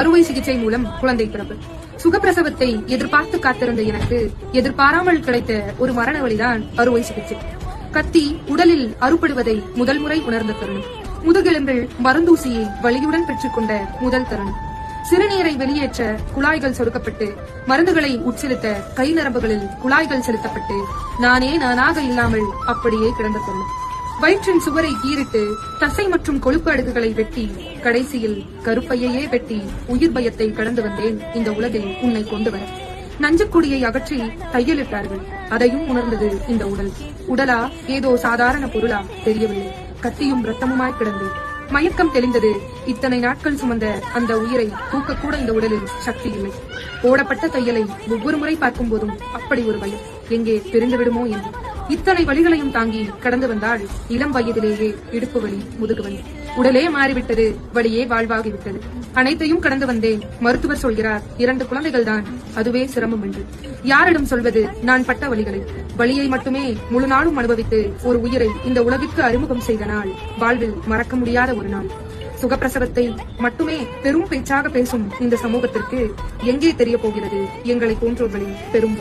அறுவை சிகிச்சை மூலம் குழந்தை பிறப்பு. சுகப்பிரசவத்தை எதிர்பார்த்து காத்திருந்த எனக்கு எதிர்பாராமல் கிடைத்த ஒரு மரண வழிதான் அறுவை சிகிச்சை. கத்தி உடலில் அறுபடுவதை முதல் முறை உணர்ந்த தருணம். முதுகெலும்பில் மருந்தூசியை வலியுடன் பெற்றுக்கொண்ட முதல் தருணம். சிறுநீரை வெளியேற்ற குழாய்கள் சொடுக்கப்பட்டு மருந்துகளை உட்செலுத்த கை நரம்புகளில் குழாய்கள் செலுத்தப்பட்டு நானே நானாக இல்லாமல் அப்படியே கிடந்த தருணம். வயிற்றின் சுவரை கீறிட்டு தசை மற்றும் கொழுப்பு அடுக்குகளை வெட்டி கடைசியில் கருப்பையே வெட்டி உயிர் பயத்தை கடந்து வந்தேன் இந்த உலகில் உன்னை கொண்டு வர. நஞ்சுக்கொடியை அகற்றி தையலிட்டார்கள். அதையும் உணர்ந்தது இந்த உடல். உடலா ஏதோ சாதாரண பொருளா தெரியவில்லை. கத்தியும் ரத்தமுமாய் கிடந்தேன். மயக்கம் தெளிந்தது. இத்தனை நாட்கள் சுமந்த அந்த உயிரை தூக்கக்கூட இந்த உடலில் சக்தி இல்லை. போடப்பட்ட தையலை ஒவ்வொரு முறை பார்க்கும் போதும் அப்படி ஒரு பயம், எங்கே பிரிந்து விடுமோ என்று. இத்தனை வழிகளையும் தாங்கி கடந்து வந்தால் இளம் வயதிலேயே இடுப்பு வலி, முதுகு வலி. உடலே மாறிவிட்டது, வழியே வாழ்வாகிவிட்டது. அனைத்தையும் கடந்து வந்தேன். மருத்துவர் சொல்கிறார் 2 குழந்தைகள் தான், அதுவே சிரமம் என்று. யாரிடம் சொல்வது நான் பட்ட வழிகளை? வழியை மட்டுமே முழு நாளும் அனுபவித்து ஒரு உயிரை இந்த உலகிற்கு அறிமுகம் செய்த நாள் வாழ்வில் மறக்க முடியாத ஒரு நாள். சுகப்பிரசவத்தை மட்டுமே பெரும் பேச்சாக பேசும் இந்த சமூகத்திற்கு எங்கே தெரிய போகிறது எங்களை போன்றோர்களின் பெரும்